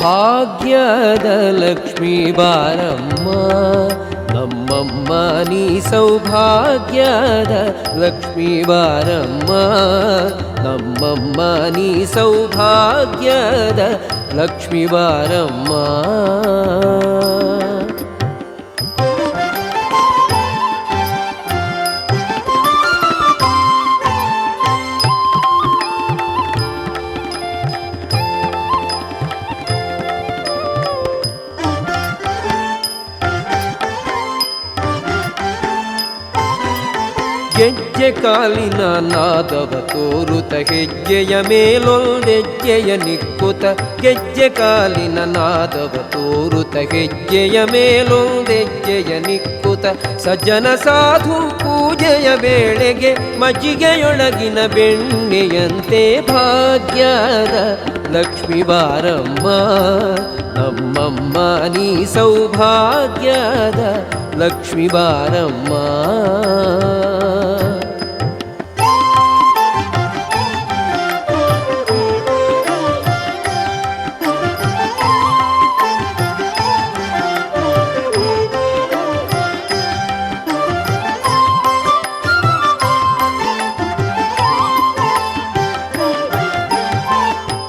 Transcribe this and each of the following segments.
ಭಾಗ್ಯದ ಲಕ್ಷ್ಮೀ ಬಾರಮ್ಮ ನಮ್ಮಮ್ಮ ನೀ ಸೌಭಾಗ್ಯದ ಲಕ್ಷ್ಮೀ ಬಾರಮ್ಮ ನಮ್ಮಮ್ಮ ನೀ ಸೌಭಾಗ್ಯದ ಲಕ್ಷ್ಮೀ ಬಾರಮ್ಮ. ಗೆಜ್ಜೆ ಕಾಲಿನ ನಾದವ ತೋರುತ ಹೆಜ್ಜೆಯ ಮೇಲೊಂದೆಜ್ಜೆಯ ನಿಕ್ಕುತ ಗೆಜ್ಜೆ ಕಾಲಿನ ನಾದವ ತೋರುತ ಹೆಜ್ಜೆಯ ಮೇಲೊಂದೆಜ್ಜೆಯ ನಿಕ್ಕುತ ಸಜ್ಜನ ಸಾಧು ಪೂಜೆಯ ವೇಳೆಗೆ ಮಜ್ಜಿಗೆಯೊಳಗಿನ ಬೆಣ್ಣೆಯಂತೆ ಭಾಗ್ಯದ ಲಕ್ಷ್ಮೀ ಬಾರಮ್ಮ ನಮ್ಮಮ್ಮ ನೀ ಸೌಭಾಗ್ಯದ ಲಕ್ಷ್ಮೀ ಬಾರಮ್ಮ.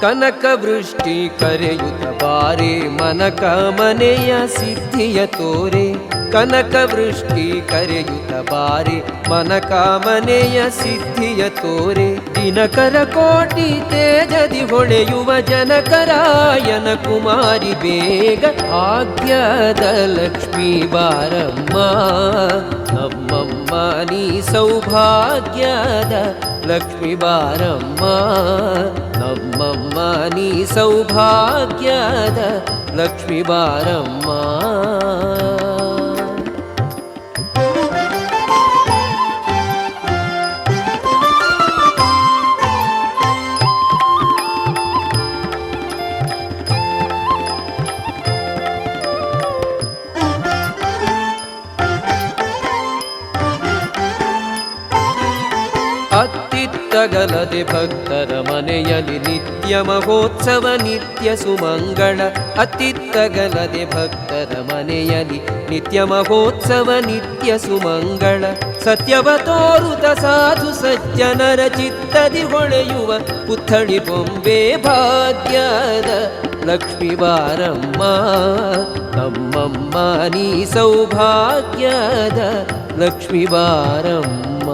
ಕನಕ ವೃಷ್ಟಿ ಕರೆಯುತ್ತ ಬಾರೆ ಮನಕ ಮನೆಯ ಸಿದ್ಧಿಯ ತೋರೆ ಕನಕ ವೃಷ್ಟಿ ಕರೆಯುತ್ತ ಬಾರೆ ಮನಕ ಮನೆಯ ಸಿದ್ಧಿಯ ತೋರೆ ದಿನಕರ ಕೋಟಿ ತೇಜದಿ ಹೊಳೆಯುವ ಜನಕರಾಯನ ಕುಮಾರಿ ಬೇಗ ಭಾಗ್ಯದ ಲಕ್ಷ್ಮೀ ಬಾರಮ್ಮ ನಮ್ಮಮ್ಮ ನೀ ಸೌಭಾಗ್ಯದ ಲಕ್ಷ್ಮೀ ಬಾರಮ್ಮ ನಮ್ಮಮ್ಮ ನೀ ಸೌಭಾಗ್ಯದ ಲಕ್ಷ್ಮೀ ಬಾರಮ್ಮ. ಅತ್ತಿತ್ತಗಲದೆ ಭಕ್ತರ ಮನೆಯಲ್ಲಿ ನಿತ್ಯ ಮಹೋತ್ಸವ ನಿತ್ಯ ಸುಮಂಗಳ ಅತ್ತಿತ್ತಗಲದೆ ಭಕ್ತರ ಮನೆಯಲ್ಲಿ ನಿತ್ಯ ಮಹೋತ್ಸವ ನಿತ್ಯ ಸುಮಂಗಳ ಸತ್ಯವ ತೋರುತ ಸಾಧು ಸಜ್ಜನರ ಚಿತ್ತದಿ ಹೊಳೆಯುವ ಪುತ್ಥಳಿ ಬೊಂಬೆ ಭಾಗ್ಯದ ಲಕ್ಷ್ಮೀ ಬಾರಮ್ಮ ನಮ್ಮಮ್ಮ ನೀ ಸೌಭಾಗ್ಯದ ಲಕ್ಷ್ಮೀ ಬಾರಮ್ಮ.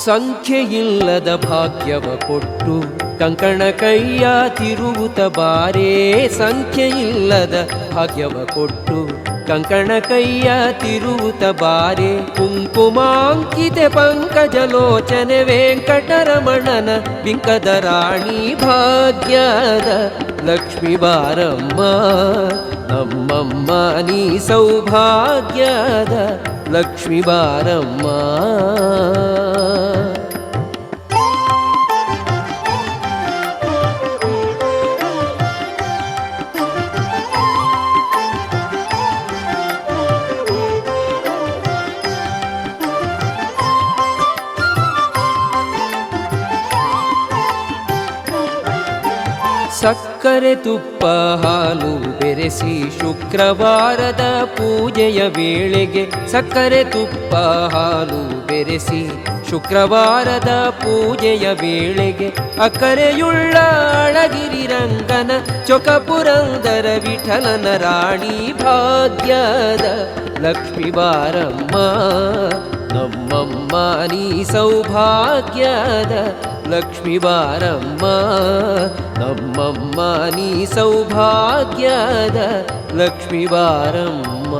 ಸಂಖ್ಯೆಯಿಲ್ಲದ ಭಾಗ್ಯವ ಕೊಟ್ಟು ಕಂಕಣ ಕೈಯ ತಿರುವುತ ಬಾರೇ ಸಂಖ್ಯೆಯಿಲ್ಲದ ಭಾಗ್ಯವ ಕೊಟ್ಟು ಕಂಕಣ ಕೈಯ ತಿರುವುತ ಬಾರೆ ಕುಂಕುಮಾಂಕಿತೆ ಪಂಕಜಲೋಚನೆ ವೆಂಕಟರಮಣನ ಬಿಂಕದ ರಾಣಿ ಭಾಗ್ಯದ ಲಕ್ಷ್ಮೀ ಬಾರಮ್ಮ ನಮ್ಮಮ್ಮ ನೀ ಸೌಭಾಗ್ಯದ ಲಕ್ಷ್ಮೀ ಬಾರಮ್ಮ. ಸಕ್ಕರೆ ತುಪ್ಪ ಹಾಲು ಬೆರೆಸಿ ಶುಕ್ರವಾರದ ಪೂಜೆಯ ವೇಳೆಗೆ ಸಕ್ಕರೆ ತುಪ್ಪ ಹಾಲು ಬೆರೆಸಿ ಶುಕ್ರವಾರದ ಪೂಜೆಯ ವೇಳೆಗೆ ಅಕ್ಕರೆಯುಳ್ಳ ಅಳಗಿರಿ ರಂಗನ ಚೊಕಪುರಂದರ ವಿಠಲನ ರಾಣಿ ಭಾಗ್ಯದ ಲಕ್ಷ್ಮೀ ಬಾರಮ್ಮ ನಮ್ಮಮ್ಮ ನೀ ಸೌಭಾಗ್ಯದ ಲಕ್ಷ್ಮೀ ಬಾರಮ್ಮ ನಮ್ಮಮ್ಮ ನೀ ಸೌಭಾಗ್ಯದ ಲಕ್ಷ್ಮೀ ಬಾರಮ್ಮ.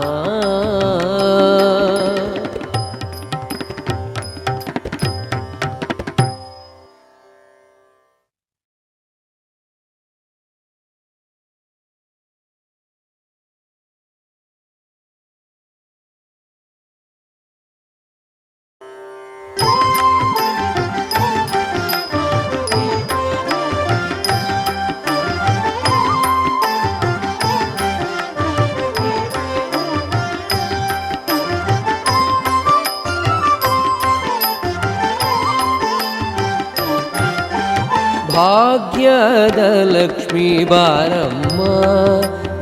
ಭಾಗ್ಯದ ಲಕ್ಷ್ಮೀ ಬಾರಮ್ಮ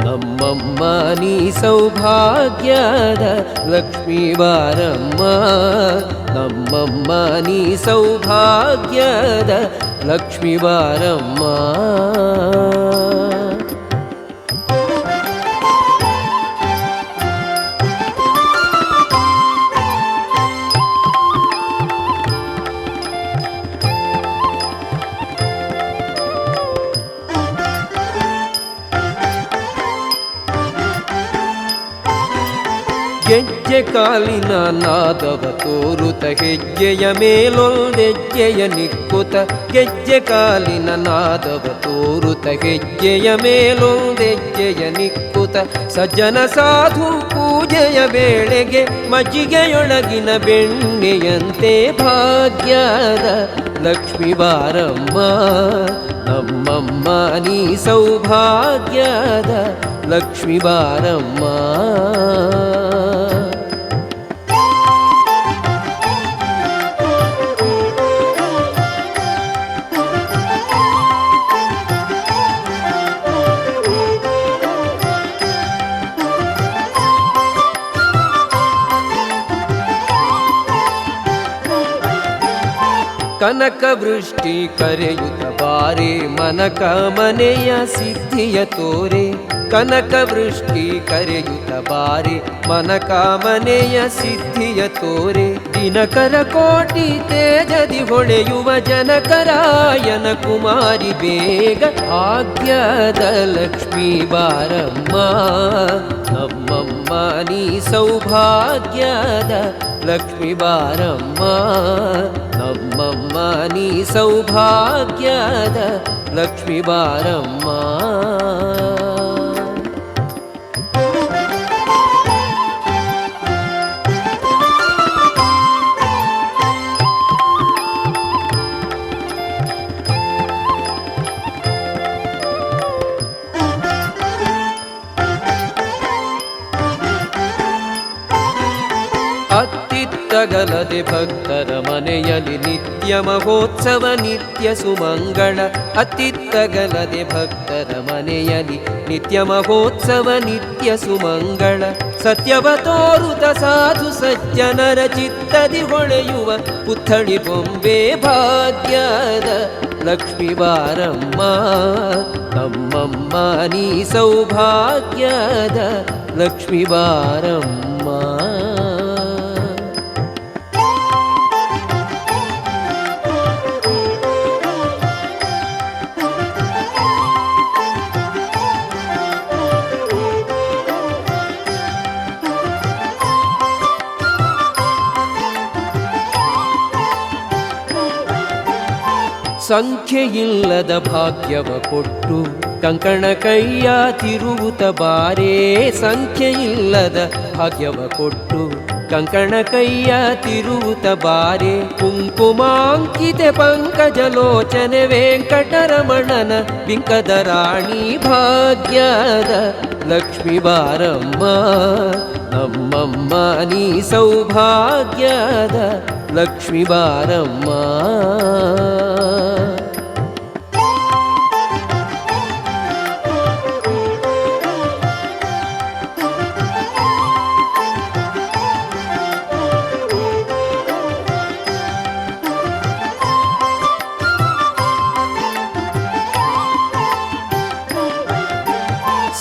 ನಮ್ಮಮ್ಮ ನೀ ಸೌಭಾಗ್ಯದ ಲಕ್ಷ್ಮೀ ಬಾರಮ್ಮ ನಮ್ಮಮ್ಮ ನೀ ಸೌಭಾಗ್ಯದ ಲಕ್ಷ್ಮೀ ಬಾರಮ್ಮ. ಗೆಜ್ಜೆ ಕಾಲಿನ ನಾದವ ತೋರುತ ಹೆಜ್ಜೆಯ ಮೇಲೊಂದೆಜ್ಜೆಯ ನಿಕ್ಕುತ ಗೆಜ್ಜೆ ಕಾಲಿನ ನಾದವ ತೋರುತ ಹೆಜ್ಜೆಯ ಮೇಲೊಂದೆಜ್ಜೆಯ ನಿಕ್ಕುತ ಸಜ್ಜನ ಸಾಧು ಪೂಜೆಯ ವೇಳೆಗೆ ಮಜ್ಜಿಗೆಯೊಳಗಿನ ಬೆಣ್ಣೆಯಂತೆ ಭಾಗ್ಯದ ಲಕ್ಷ್ಮೀ ಬಾರಮ್ಮ ನಮ್ಮಮ್ಮ ನೀ ಸೌಭಾಗ್ಯದ ಲಕ್ಷ್ಮೀ ಬಾರಮ್ಮ. ಕನಕ ವೃಷ್ಟಿ ಕರೆಯುತ್ತ ಬಾರೆ ಮನಕ ಮನೆಯ ಸಿದ್ಧಿಯ ತೋರೆ ಕನಕ ವೃಷ್ಟಿ ಕರೆಯುತ್ತ ಬಾರೆ ಮನಕ ಮನೆಯ ಸಿದ್ಧಿಯ ತೋರೆ ದಿನಕರ ಕೋಟಿ ತೇಜದಿ ಹೊಳೆಯುವ ಜನಕರಾಯನ ಕುಮಾರಿ ಬೇಗ ಭಾಗ್ಯದ ಲಕ್ಷ್ಮೀ ಬಾರಮ್ಮ ನಮ್ಮಮ್ಮ ನೀ ಸೌಭಾಗ್ಯದ ಲಕ್ಷ್ಮೀ ಬಾರಮ್ಮ ನಮ್ಮಮ್ಮ ನೀ ಸೌಭಾಗ್ಯದ ಲಕ್ಷ್ಮೀ ಬಾರಮ್ಮ. ಅತ್ತಿತ್ತಗಲದೆ ಭಕ್ತರ ಮನೆಯಲ್ಲಿ ನಿತ್ಯ ಮಹೋತ್ಸವ ನಿತ್ಯ ಸುಮಂಗಳ ಅತ್ತಿತ್ತಗಲದೆ ಭಕ್ತರ ಮನೆಯಲ್ಲಿ ನಿತ್ಯ ಮಹೋತ್ಸವ ನಿತ್ಯ ಸುಮಂಗಳ ಸತ್ಯವ ತೋರುತ ಸಾಧು ಸಜ್ಜನರ ಚಿತ್ತದಿ ಹೊಳೆಯುವ ಪುತ್ಥಳಿ ಬೊಂಬೆ ಭಾಗ್ಯದ ಲಕ್ಷ್ಮೀ ಬಾರಮ್ಮ ನಮ್ಮಮ್ಮ ನೀ ಸೌಭಾಗ್ಯದ ಲಕ್ಷ್ಮೀ ಬಾರಮ್ಮ. ಸಂಖ್ಯೆಯಿಲ್ಲದ ಭಾಗ್ಯವ ಕೊಟ್ಟು ಕಂಕಣ ಕೈಯ ತಿರುವುತ ಬಾರೇ ಸಂಖ್ಯೆಯಿಲ್ಲದ ಭಾಗ್ಯವ ಕೊಟ್ಟು ಕಂಕಣ ಕೈಯ ತಿರುವುತ ಬಾರೆ ಕುಂಕುಮಾಂಕಿತೆ ಪಂಕಜಲೋಚನೆ ವೆಂಕಟರಮಣನ ಬಿಂಕದ ರಾಣಿ ಭಾಗ್ಯದ ಲಕ್ಷ್ಮೀ ಬಾರಮ್ಮ ನಮ್ಮಮ್ಮ ನೀ ಸೌಭಾಗ್ಯದ ಲಕ್ಷ್ಮೀ ಬಾರಮ್ಮ.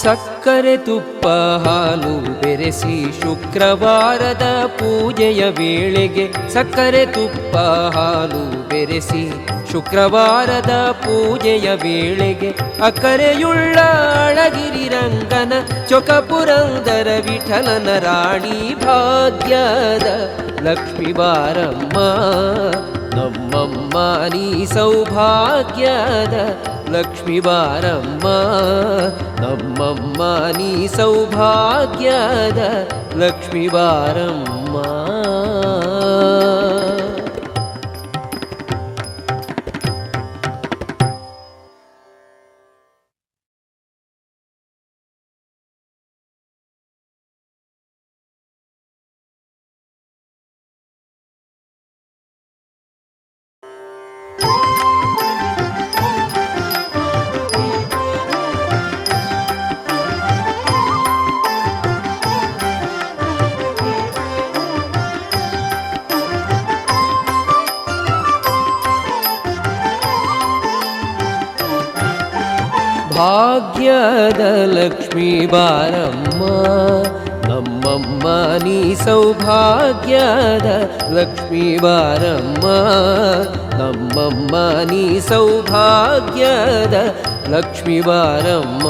ಸಕ್ಕರೆ ತುಪ್ಪ ಹಾಲು ಬೆರೆಸಿ ಶುಕ್ರವಾರದ ಪೂಜೆಯ ವೇಳೆಗೆ ಸಕ್ಕರೆ ತುಪ್ಪ ಹಾಲು ಬೆರೆಸಿ ಶುಕ್ರವಾರದ ಪೂಜೆಯ ವೇಳೆಗೆ ಅಕರೆಯುಳ್ಳ ಅಳಗಿರಿ ರಂಗನ ಚೊಕಪುರಂದರ ವಿಠಲನ ರಾಣಿ ಭಾಗ್ಯದ ಲಕ್ಷ್ಮೀ ಬಾರಮ್ಮ ನಮ್ಮಮ್ಮ ನೀ ಸೌಭಾಗ್ಯದ ಲಕ್ಷ್ಮೀ ಬಾರಮ್ಮ ನಮ್ಮಮ್ಮ ನೀ ಸೌಭಾಗ್ಯದ ಲಕ್ಷ್ಮೀ ಬಾರಮ್ಮ. ಭಾಗ್ಯದ ಲಕ್ಷ್ಮೀ ಬಾರಮ್ಮ ನಮ್ಮಮ್ಮ ನೀ ಸೌಭಾಗ್ಯದ ಲಕ್ಷ್ಮೀ ಬಾರಮ್ಮ ನಮ್ಮಮ್ಮ ನೀ ಸೌಭಾಗ್ಯದ ಲಕ್ಷ್ಮೀ ಬಾರಮ್ಮ.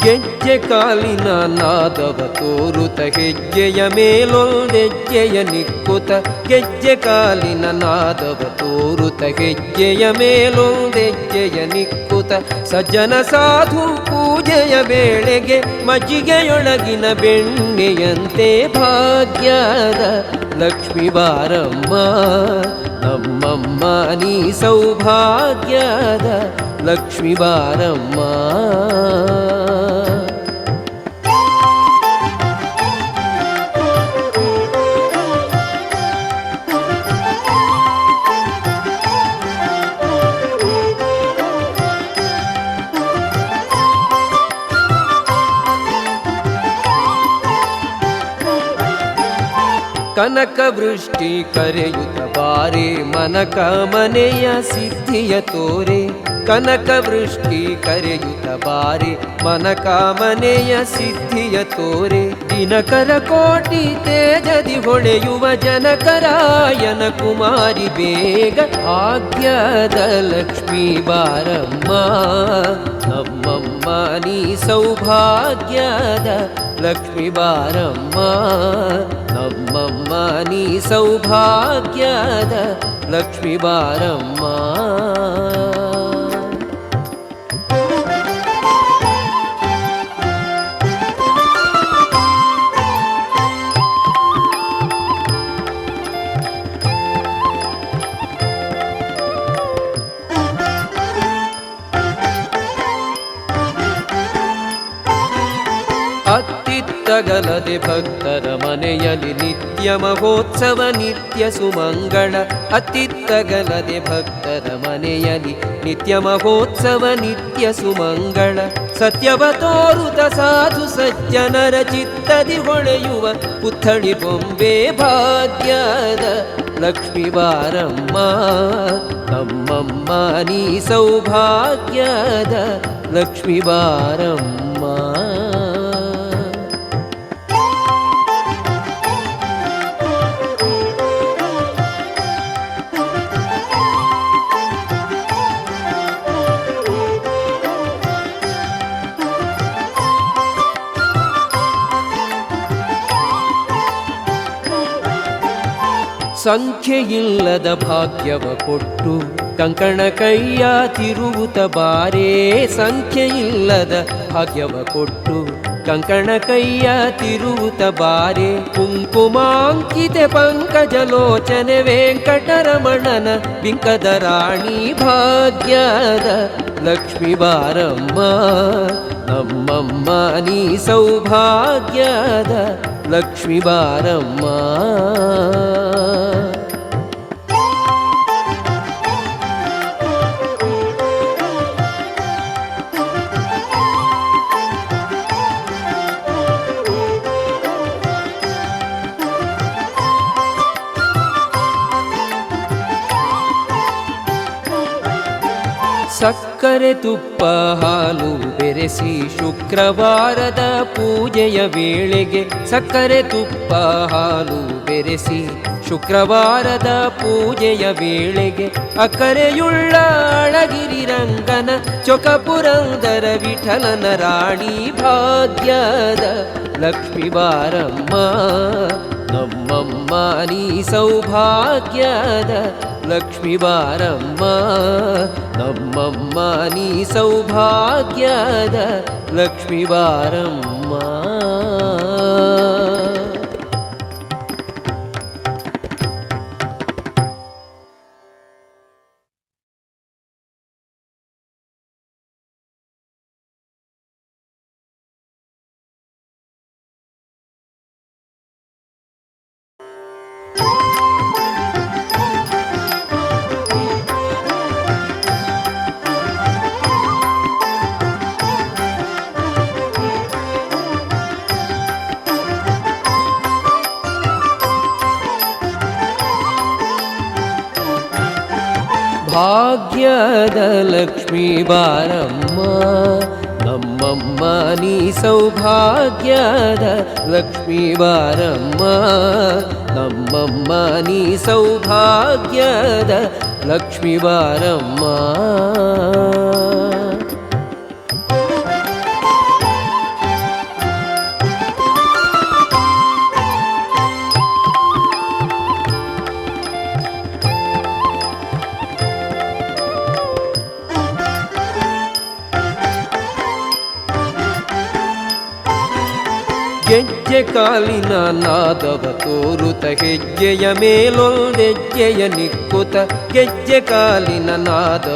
ಗೆಜ್ಜೆ ಕಾಲಿನ ನಾದವ ತೋರುತ ಹೆಜ್ಜೆಯ ಮೇಲೊಂದೆಜ್ಜೆಯ ನಿಕ್ಕುತ ಗೆಜ್ಜೆ ಕಾಲಿನ ನಾದವ ತೋರುತ ಹೆಜ್ಜೆಯ ಮೇಲೊಂದೆಜ್ಜೆಯ ನಿಕ್ಕುತ ಸಜ್ಜನ ಸಾಧು ಪೂಜೆಯ ವೇಳೆಗೆ ಮಜ್ಜಿಗೆಯೊಳಗಿನ ಬೆಣ್ಣೆಯಂತೆ ಭಾಗ್ಯದ ಲಕ್ಷ್ಮೀ ಬಾರಮ್ಮ ನಮ್ಮಮ್ಮ ನೀ ಸೌಭಾಗ್ಯದ ಲಕ್ಷ್ಮೀ ಬಾರಮ್ಮ. ಕನಕ ವೃಷ್ಟಿ ಕರೆಯುತ್ತ ಬಾರೆ ಮನಕ ಮನೆಯ ಸಿದ್ಧಿಯ ತೋರೆ ಕನಕ ವೃಷ್ಟಿ ಕರೆಯುತ್ತ ಬಾರೆ ಮನಕ ಮನೆಯ ಸಿದ್ಧಿಯ ತೋರೆ ದಿನಕರ ಕೋಟಿ ತೇಜದಿ ಹೊಳೆಯುವ ಜನಕರಾಯನ ಕುಮಾರಿ ಬೇಗ ಭಾಗ್ಯದ ಲಕ್ಷ್ಮೀ ಬಾರಮ್ಮ ನಮ್ಮಮ್ಮ ನೀ ಸೌಭಾಗ್ಯದ ಲಕ್ಷ್ಮೀ ಬಾರಮ್ಮ ನಮ್ಮಮ್ಮ ನೀ ಸೌಭಾಗ್ಯದ ಲಕ್ಷ್ಮೀ ಬಾರಮ್ಮ. ಅತ್ತಿತ್ತಗಲದೆ ಭಕ್ತರ ಮನೆಯಲ್ಲಿ ನಿತ್ಯ ಮಹೋತ್ಸವ ನಿತ್ಯ ಸುಮಂಗಳ ಅತ್ತಿತ್ತಗಲದೆ ಭಕ್ತರ ಮನೆಯಲ್ಲಿ ನಿತ್ಯ ಮಹೋತ್ಸವ ನಿತ್ಯ ಸುಮಂಗಳ ಸತ್ಯವ ತೋರುತ ಸಾಧು ಸಜ್ಜನರ ಚಿತ್ತದಿ ಹೊಳೆಯುವ ಪುತ್ಥಳಿ ಬೊಂಬೆ ಭಾಗ್ಯದ ಲಕ್ಷ್ಮೀ ಬಾರಮ್ಮ ನಮ್ಮಮ್ಮ ನೀ ಸೌಭಾಗ್ಯದ ಲಕ್ಷ್ಮೀ ಬಾರಮ್ಮ. ಸಂಖ್ಯೆಯಿಲ್ಲದ ಭಾಗ್ಯವ ಕೊಟ್ಟು ಕಂಕಣ ಕೈಯ ತಿರುವುತ ಬಾರೇ ಸಂಖ್ಯೆಯಿಲ್ಲದ ಭಾಗ್ಯವ ಕೊಟ್ಟು ಕಂಕಣ ಕೈಯ ತಿರುವುತ ಬಾರೆ ಕುಂಕುಮಾಂಕಿತೆ ಪಂಕಜಲೋಚನೆ ವೆಂಕಟರಮಣನ ಬಿಂಕದ ರಾಣಿ ಭಾಗ್ಯದ ಲಕ್ಷ್ಮೀ ಬಾರಮ್ಮ ನಮ್ಮಮ್ಮ ನೀ ಸೌಭಾಗ್ಯದ ಲಕ್ಷ್ಮೀ ಬಾರಮ್ಮ. ಸಕ್ಕರೆ ತುಪ್ಪ ಹಾಲು ಬೆರೆಸಿ ಶುಕ್ರವಾರದ ಪೂಜೆಯ ವೇಳೆಗೆ ಸಕ್ಕರೆ ತುಪ್ಪ ಹಾಲು ಬೆರೆಸಿ ಶುಕ್ರವಾರದ ಪೂಜೆಯ ವೇಳೆಗೆ ಅಕ್ಕರೆಯುಳ್ಳ ಅಳಗಿರಿ ರಂಗನ ಚೊಕಪುರಂದರ ವಿಠಲನ ರಾಣಿ ಭಾಗ್ಯದ ಲಕ್ಷ್ಮೀ ಬಾರಮ್ಮ ನಮ್ಮಮ್ಮ ನೀ ಸೌಭಾಗ್ಯದ ಲಕ್ಷ್ಮೀ ಬಾರಮ್ಮ ನಮ್ಮಮ್ಮ ನೀ ಸೌಭಾಗ್ಯದ ಲಕ್ಷ್ಮೀ ಬಾರಮ್ಮ. ಭಾಗ್ಯದ ಲಕ್ಷ್ಮೀ ಬಾರಮ್ಮ ನಮ್ಮಮ್ಮ ನೀ ಸೌಭಾಗ್ಯದ ಲಕ್ಷ್ಮೀ ಬಾರಮ್ಮ ನಮ್ಮಮ್ಮ ನೀ ಸೌಭಾಗ್ಯದ ಲಕ್ಷ್ಮೀ ಬಾರಮ್ಮ. ಗೆಜ್ಜೆ ಕಾಲಿನ ನಾದವ ತೋರುತ ಹೆಜ್ಜೆಯ ಮೇಲೊಂದೆಜ್ಜೆಯ ನಿಕ್ಕುತ ಗೆಜ್ಜೆ ಕಾಲಿನ ನಾದ